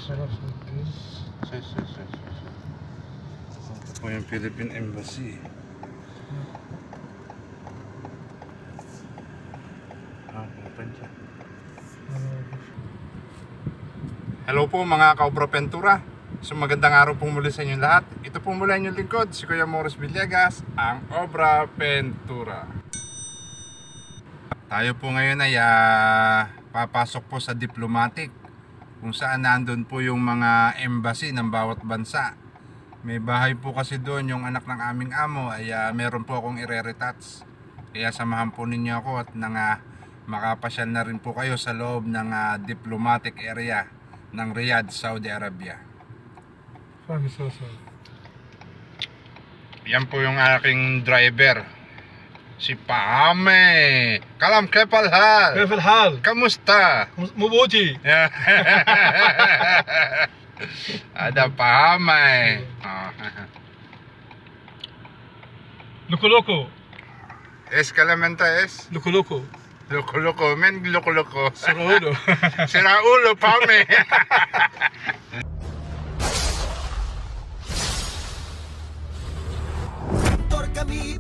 Ito po yung Philippine Embassy. Hello po mga Kaobra Ventura. So magandang araw pong muli sa inyo lahat. Ito po muli ang inyong lingkod, si Kuya Morris Villegas, ang Obra Ventura. Tayo po ngayon ay papasok po sa diplomatic, kung saan nandun po yung mga embassy ng bawat bansa. May bahay po kasi doon yung anak ng aming amo, ay meron po akong ire-retouch. Kaya samahan po ninyo ako at makapasyal na rin po kayo sa loob ng diplomatic area ng Riyadh, Saudi Arabia. Yan po yung aking driver, si Pahame. Kalam, kepal hal? Kepal hal? Kamusta? Mubuti. Ada Pahame. Loko-loko. Es kalamenta es? Loko-loko. Loko-loko, men loko-loko. Siraulo. Siraulo, Pahame.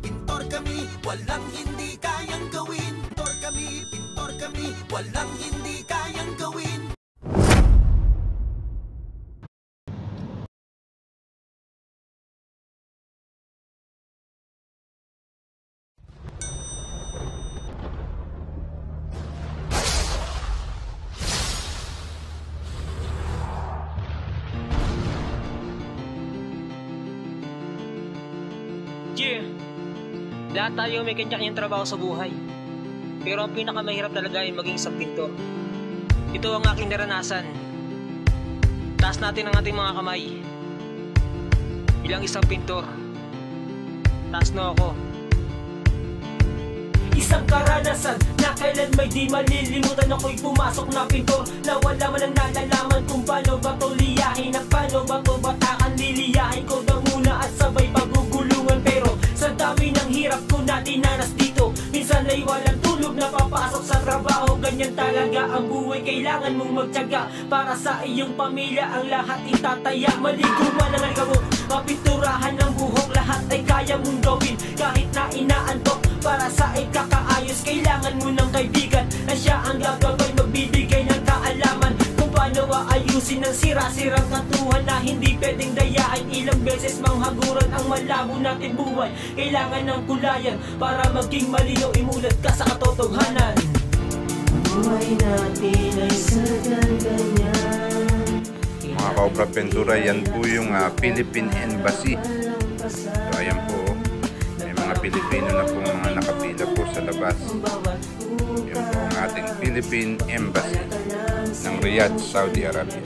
Pintor kami, walang hindi kayang gawin. Pintor kami, walang hindi kayang gawin. Yeah. Lahat tayo may kanya-kanyang trabaho sa buhay. Pero ang pinakamahirap talaga ay maging isang pintor. Ito ang aking naranasan. Taas natin ang ating mga kamay. Bilang isang pintor. Taas na ako. Isang karanasan na kailan may di malilimutan. Ako'y pumasok na pintor na wala man ang nalalaman kung paano ba to liyahin at paano ba to batakan. Liliyahin ko na muna at sabay pagugulungan. Pero sa dami ng hirap ko na dinanas dito, minsan ay walang tulog na papasok sa trabaho. Ganyan talaga ang buhay, kailangan mong magtiyaga para sa iyong pamilya ang lahat itataya. Maligo man ang algamo, mapinturahan ng buhok, lahat ay kaya mong gawin kahit na inaantok. Para sa ikakaayos, kailangan mo ng kaibigan na siya ang gagawin, magbibigay ng kaalaman kung paano aayusin ang sira-sirang katuhan na hindi pwedeng dayain. Ilang beses manghaguran ang malabo natin buhay, kailangan ng kulayan para maging malinaw, imulat ka sa katotohanan. Buhay natin ay sadyang ganyan. Mga Kaobra Ventura, yan po yung Philippine Embassy. So ayan po, may mga Pilipino na po mga nakapila po sa labas. Yan po ang ating Philippine Embassy ng Riyadh, Saudi Arabia.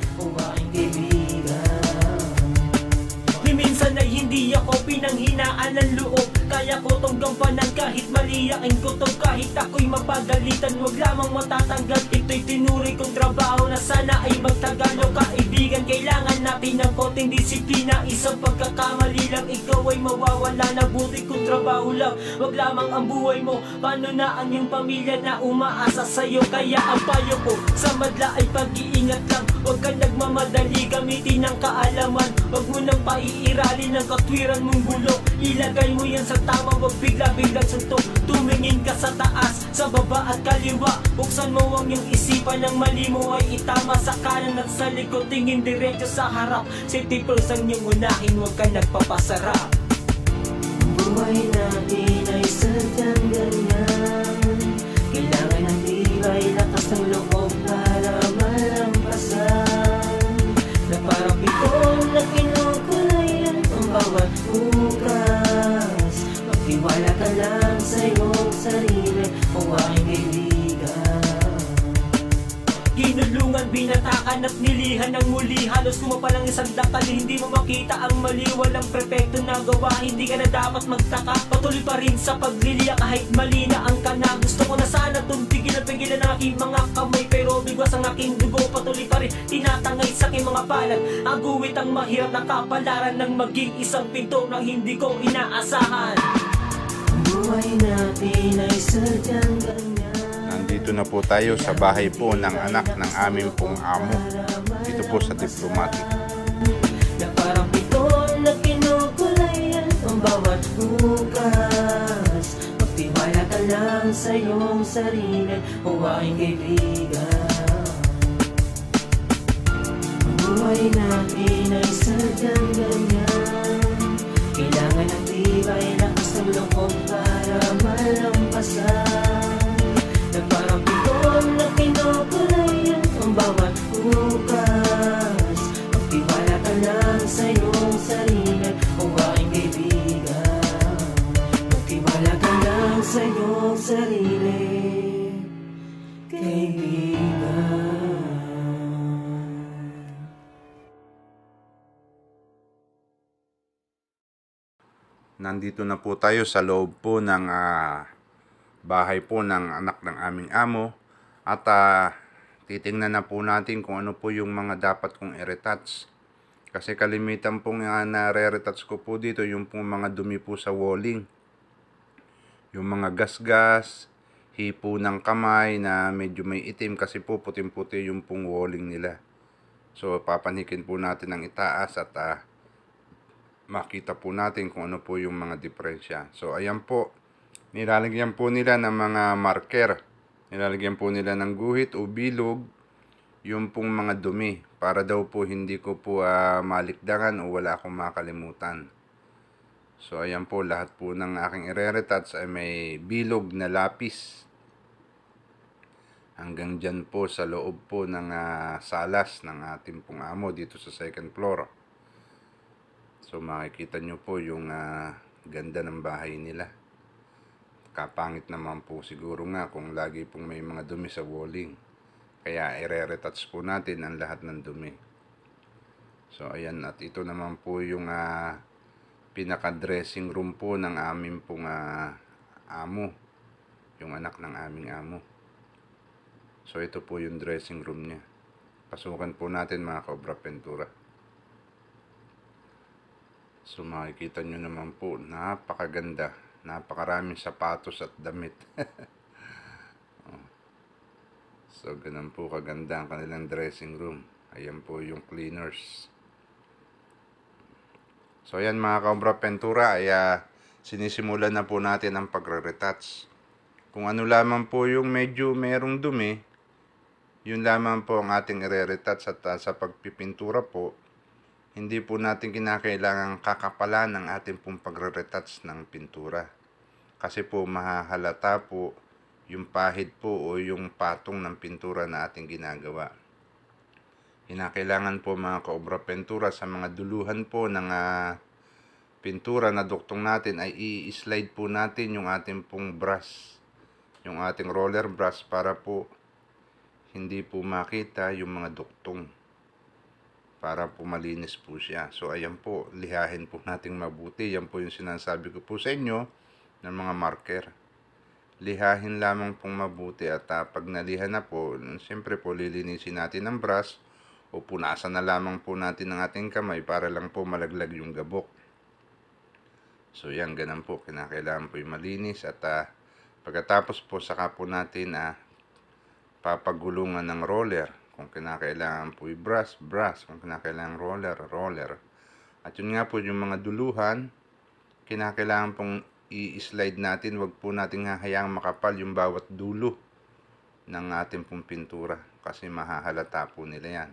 Minsan ay hindi ako pinanghinaan ng loob, kaya ko tong gampanan kahit mali aking kutob. Kahit ako'y mapagalitan, wag lamang matatanggal. Ito'y tinuri kong trabaho na sana ay magtagalog. Kaibigan, kailangan natin ng konting disiplina. Isang pagkakamali lang, ikaw ay mawawala na. Buti kong trabaho lang, wag lamang ang buhay mo. Paano na ang iyong pamilya na umaasa sa'yo? Kaya ang payo ko sa madla ay pag-iingat lang. Huwag kang nagmamadali, gamitin ang kaalaman. Huwag mo nang paiiralin ang katwiran mong bulok. Ilagay mo yan sa tama, huwag bigla-biglang suntok. Tumingin ka sa taas, sa baba at kaliwa. Buksan mo ang iyong isipan, ng mali mo ay itama. Sa kanan at sa likod, tingin diretso sa harap. Safety first ang iyong unahin, huwag kang nagpapasarap. Buhay natin ay sadyang ganyan. Kailangan ng tibay, lakas ng loob para malampasan. Na parang biton na kinukulayan ang bawat bukas. Magtiwala ka lang sa iyong sarili, o aking kaibigan. Ginulungan, binatakan at nilihan ng muli. Halos kumapalang isang dakal, hindi mo makita ang mali. Walang perfecto na gawa, hindi ka na dapat magtaka. Patuloy pa rin sa pagliliya kahit mali na ang kana. Gusto ko na sana tumtigil at pigilan ang aking mga kamay, pero bigwas ang aking dugo. Patuloy pa rin tinatangay sa aking mga palad. Aguwit ang mahirap na kapalaran ng maging isang pintor na hindi ko inaasahan. Buhay natin ay sadyang ganyan. Nandito nandito na po tayo sa bahay po ng anak ng aming pong amo. Dito po sa Diplomatic. Na parang piton na kinukulayan ang bawat bukas. Magtiwala ka lang sa iyong sarili, o aking kaibigan. Ang buhay natin ay sadyang ganyan. Kailangan ng tibay, lakas ng loob para malampasan. Na parang piton na kinukulayan ang bawat bukas. Magtiwala ka lang sa iyong sarili, o aking kaibigan. Magtiwala ka lang sa iyong sarili, kaibigan. Nandito na po tayo sa loob po ng bahay po ng anak ng aming amo. At titingnan na po natin kung ano po yung mga dapat kong i-retouch. Kasi kalimitan pong na-retouch ko po dito yung pong mga dumi po sa walling. Yung mga gasgas, hipo ng kamay na medyo may itim kasi po puting-puti yung pong walling nila. So papanikin po natin ang itaas at makita po natin kung ano po yung mga diferensya. So ayan po, nilalagyan po nila ng mga marker. Nilalagyan po nila ng guhit o bilog yung pong mga dumi para daw po hindi ko po malikdangan o wala akong makalimutan. So ayan po, lahat po ng aking i-retouch ay may bilog na lapis. Hanggang dyan po sa loob po ng salas ng ating pong amo dito sa second floor. So makikita nyo po yung ganda ng bahay nila. Kapangit naman po siguro nga kung lagi pong may mga dumi sa walling. Kaya i-retouch po natin ang lahat ng dumi. So ayan, at ito naman po yung pinaka-dressing room po ng aming pong amo. Yung anak ng aming amo. So ito po yung dressing room niya. Pasukan po natin mga Cobra Ventura. So makikita nyo naman po, napakaganda. Napakaraming sapatos at damit. So ganun po kaganda ang kanilang dressing room. Ayan po yung cleaners. So ayan mga Cobra Ventura, ay sinisimulan na po natin ang pagre-retouch. Kung ano lamang po yung medyo merong dumi, yun lamang po ang ating i-retouch. At sa pagpipintura po, hindi po natin kinakailangang kakapalan ng ating pong pagre-retouch ng pintura. Kasi po mahahalata po yung pahid po o yung patong ng pintura na ating ginagawa. Kinakailangan po mga Cobra Ventura sa mga duluhan po ng pintura na duktong natin ay i-slide po natin yung ating pong brush. Yung ating roller brush para po hindi po makita yung mga duktong. Para po malinis po siya. So ayan po, lihahin po natin mabuti. Yan po yung sinasabi ko po sa inyo ng mga marker. Lihahin lamang pong mabuti at pag nalihan na po, siyempre po lilinisin natin ang brush o punasan na lamang po natin ang ating kamay para lang po malaglag yung gabok. So yan, ganun po, kinakailangan po yung malinis at pagkatapos po saka po natin papagulungan ng roller. Kung kinakailangan po i-brush, brush. Kung kinakailangan roller, roller. At yun nga po yung mga duluhan, kinakailangan pong i-slide natin. Huwag po natin hahayaang makapal yung bawat dulo ng ating pong pintura. Kasi mahahalata po nila yan.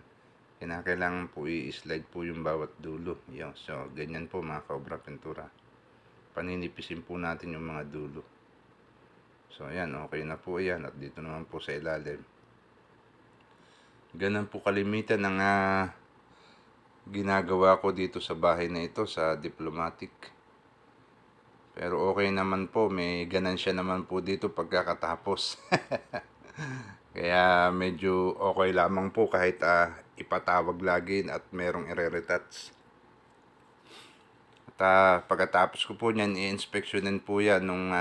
Kinakailangan po i-slide po yung bawat dulo. Yun. So, ganyan po mga Cobra Ventura. Paninipisin po natin yung mga dulo. So, ayan. Okay na po yan. At dito naman po sa ilalim. Ganun po kalimitan ng ginagawa ko dito sa bahay na ito sa Diplomatic. Pero okay naman po, may ganansya naman po dito pagkakatapos. Kaya medyo okay lamang po kahit ipatawag lagi at merong i-retouch. At pagkatapos ko po niyan, i-inspeksyonin po yan nung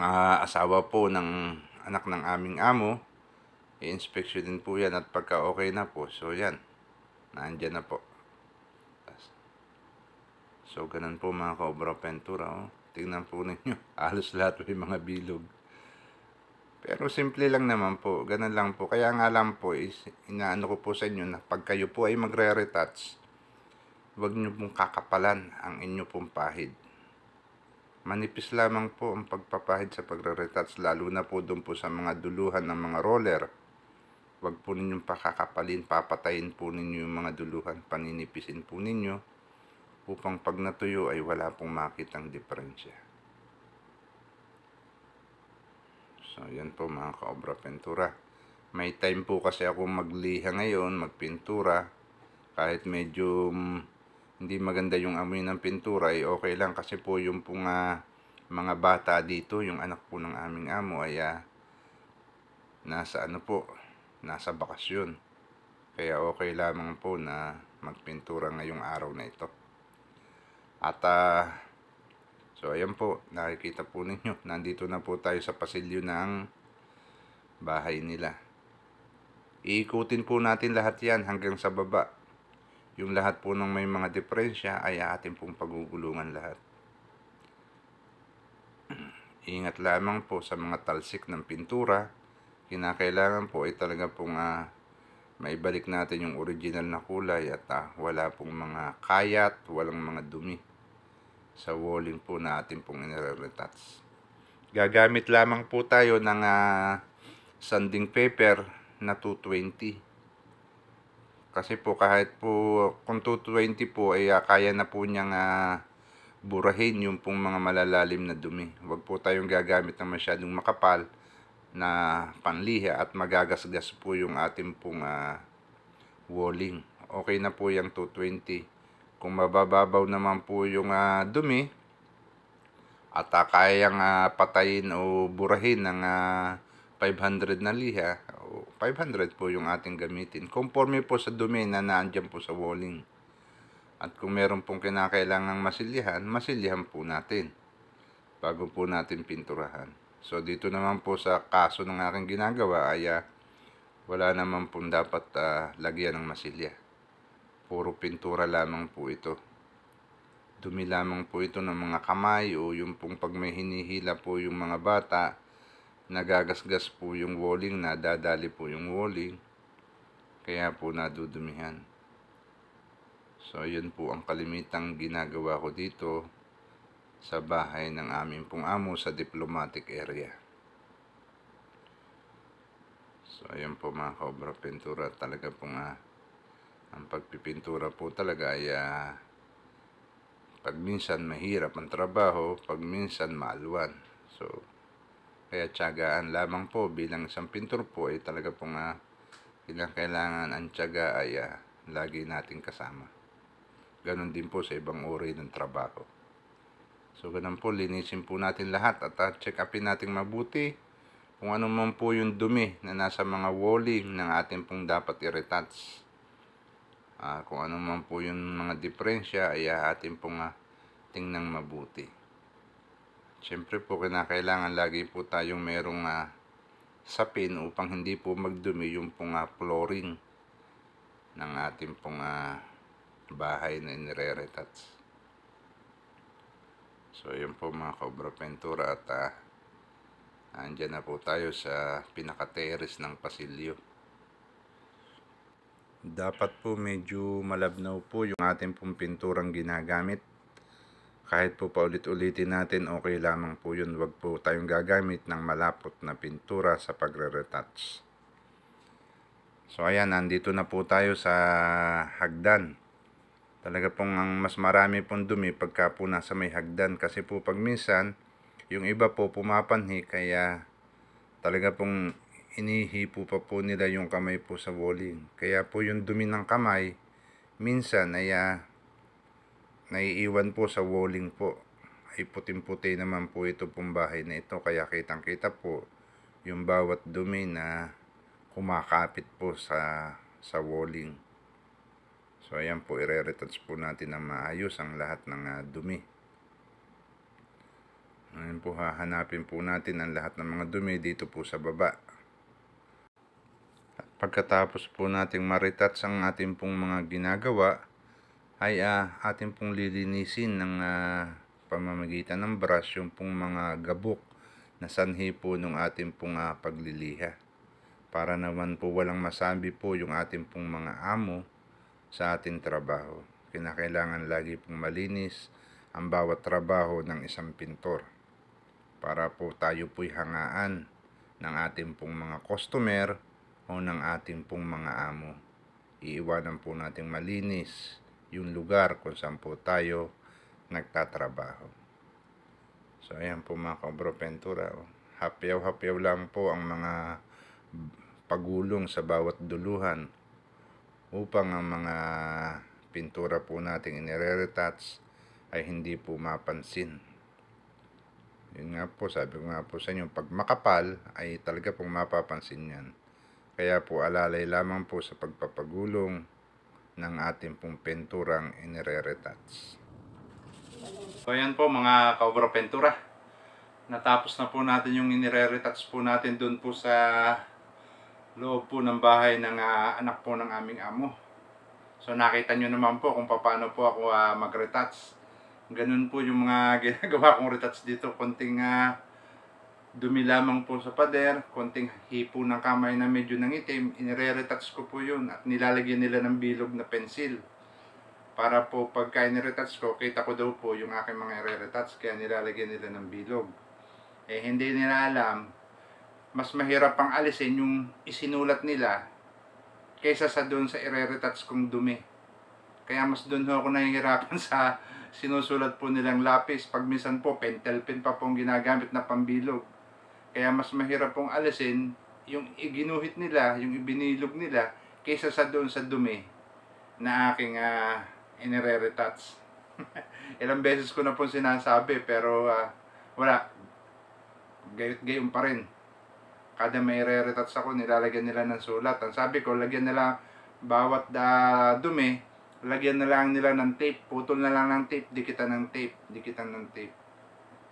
asawa po ng anak ng aming amo. I-inspeksyonin po yan at pagka okay na po, so yan, nandyan na po. So ganun po mga Cobra Ventura. Tingnan po ninyo, halos lahat may mga bilog. Pero simple lang naman po, ganun lang po. Kaya nga lang po is inaano ko po sa inyo na pag kayo po ay magre-retouch, huwag nyo pong kakapalan ang inyo pong pahid. Manipis lamang po ang pagpapahid sa pagre-retouch, lalo na po doon po sa mga duluhan ng mga roller. Huwag po ninyong pakakapalin, papatayin po ninyo yung mga duluhan, paninipisin po ninyo upang pag natuyo ay wala pong makitang diferensya. So, yan po mga ka-obra pintura. May time po kasi ako magliha ngayon, magpintura. Kahit medyo hindi maganda yung amoy ng pintura, ay okay lang kasi po yung pong mga bata dito, yung anak po ng aming amo ay nasa bakasyon. Kaya okay lamang po na magpintura ngayong araw na ito. At so ayan po, nakikita po ninyo, nandito na po tayo sa pasilyo ng bahay nila. Iikutin po natin lahat yan hanggang sa baba. Yung lahat po ng may mga diferensya ay atin pong pagugulungan lahat. Ingat lamang po sa mga talsik ng pintura. Kinakailangan po ay talaga pong maibalik natin yung original na kulay at wala pong mga kayat, walang mga dumi sa walling po na atin pong inire-retouch. Gagamit lamang po tayo ng sanding paper na 220. Kasi po kahit po kung 220 po ay kaya na po niyang burahin yung pong mga malalalim na dumi. Huwag po tayong gagamit ng masyadong makapal na panliha at magagasgas po yung ating pong walling. Okay na po yung 220. Kung mabababaw naman po yung dumi at kayang patayin o burahin ng 500 na liha, 500 po yung ating gamitin. Conforme po sa dumi na naandyan po sa walling. At kung meron pong kinakailangang masilyahan po natin bago po natin pinturahan. So dito naman po sa kaso ng aking ginagawa ay wala naman pong dapat lagyan ng masilya. Puro pintura lamang po ito. Dumi lamang po ito ng mga kamay o yung pong pag may hinihila po yung mga bata, nagagasgas po yung walling, nadadali po yung walling, kaya po nadudumihan. So yun po ang kalimitang ginagawa ko dito sa bahay ng aming pong amo sa diplomatic area. So ayan po mga ka-obra pintura, talaga pong ang pagpipintura po talaga ay pag minsan mahirap ang trabaho, pag minsan maalwan. So kaya tiyagaan lamang po bilang isang pintor po ay talaga pong kailangan ang tiyaga ay lagi nating kasama. Ganon din po sa ibang uri ng trabaho. So ganun po, linisin po natin lahat at check upin natin mabuti kung ano man po yung dumi na nasa mga walling ng ating pong dapat i-retouch. Kung ano man po yung mga diferensya ay atin pong tingnan mabuti. Siyempre po kinakailangan lagi po tayong merong sapin upang hindi po magdumi yung pong flooring ng ating pong bahay na inire-retouch. So yun po mga ka-obra pintura at andyan na po tayo sa pinaka-terrace ng pasilyo. Dapat po medyo malabnaw po yung ating pong pinturang ginagamit. Kahit po paulit-ulitin natin, okay lamang po yun. Huwag po tayong gagamit ng malapot na pintura sa pagre-retouch. So ayan, nandito na po tayo sa hagdan. Talaga pong ang mas marami pong dumi pagka po nasa may hagdan. Kasi po pag minsan, yung iba po pumapanhi kaya talaga pong inihipo pa po nila yung kamay po sa walling. Kaya po yung dumi ng kamay, minsan ay naiiwan po sa walling po. Ay puting-puti naman po ito pong bahay na ito. Kaya kitang-kita po yung bawat dumi na kumakapit po sa walling. So ayan po, ire-retouch po natin na maayos ang lahat ng dumi. Ayan po, hahanapin po natin ang lahat ng mga dumi dito po sa baba. Pagkatapos po nating ma-retouch ang ating pong mga ginagawa, ay ating pong lilinisin ng pamamagitan ng brush yung pong mga gabok na sanhi po ng ating pong pagliliha. Para naman po walang masabi po yung ating pong mga amo sa ating trabaho. Kinakailangan lagi pong malinis ang bawat trabaho ng isang pintor para po tayo po'y hangaan ng ating pong mga customer o ng ating pong mga amo. Iiwanan po natin malinis yung lugar kung saan po tayo nagtatrabaho. So ayan po mga kaobra pentura. Hapyaw-hapyaw lang po ang mga pagulong sa bawat duluhan upang ang mga pintura po nating inire-retouch ay hindi po mapansin. Yun nga po, sabi ko nga po sa inyo, pag makapal ay talaga pong mapapansin yan. Kaya po alalay lamang po sa pagpapagulong ng ating pong pinturang inire-retouch. So ayan po mga kaobra pentura. Natapos na po natin yung inire-retouch po natin doon po sa loob po ng bahay ng anak po ng aming amo. So nakita nyo naman po kung paano po ako mag-retouch. Ganun po yung mga ginagawa kong retouch dito. Konting dumi lamang po sa pader, konting hipo ng kamay na medyo nangitim, inire-retouch ko po yun at nilalagyan nila ng bilog na pensil. Para po pagka inire-retouch ko, kita ko daw po yung aking mga ire-retouch, kaya nilalagyan nila ng bilog. Eh hindi nila alam, mas mahirap pang alisin yung isinulat nila kaysa sa doon sa ire-retouch kong dumi. Kaya mas doon ako nahihirapan sa sinusulat po nilang lapis. Pag minsan po, pentel pen pa pong ginagamit na pambilog. Kaya mas mahirap pong alisin yung iginuhit nila, yung ibinilog nila, kaysa sa doon sa dumi na aking inire-retouch. Ilang beses ko na po sinasabi, pero wala. Gayot-gayon pa rin. Kada may re-retouch ako, nilalagyan nila ng sulat. Ang sabi ko, lagyan nila bawat dumi, lagyan na lang nila ng tape. Putol na lang ng tape, dikitan ng tape, dikitan ng tape.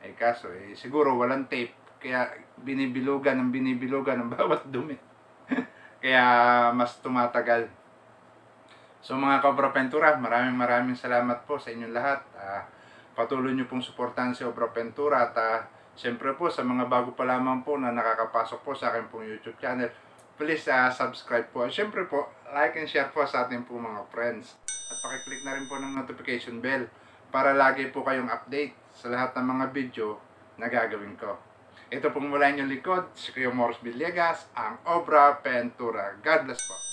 Eh kaso, siguro walang tape. Kaya binibilugan ng bawat dumi. Kaya mas tumatagal. So mga kaobra pentura, maraming salamat po sa inyong lahat. Patuloy nyo pong suportahan si Obra Pentura at siyempre po sa mga bago pa lamang po na nakakapasok po sa akin pong YouTube channel, please subscribe po. At siyempre po, like and share po sa ating po mga friends. At pakiclick na rin po ng notification bell para lagi po kayong update sa lahat ng mga video na gagawin ko. Ito pong mula inyong likod, si Kuya Morris Villegas, ang Obra Pentura. God bless po.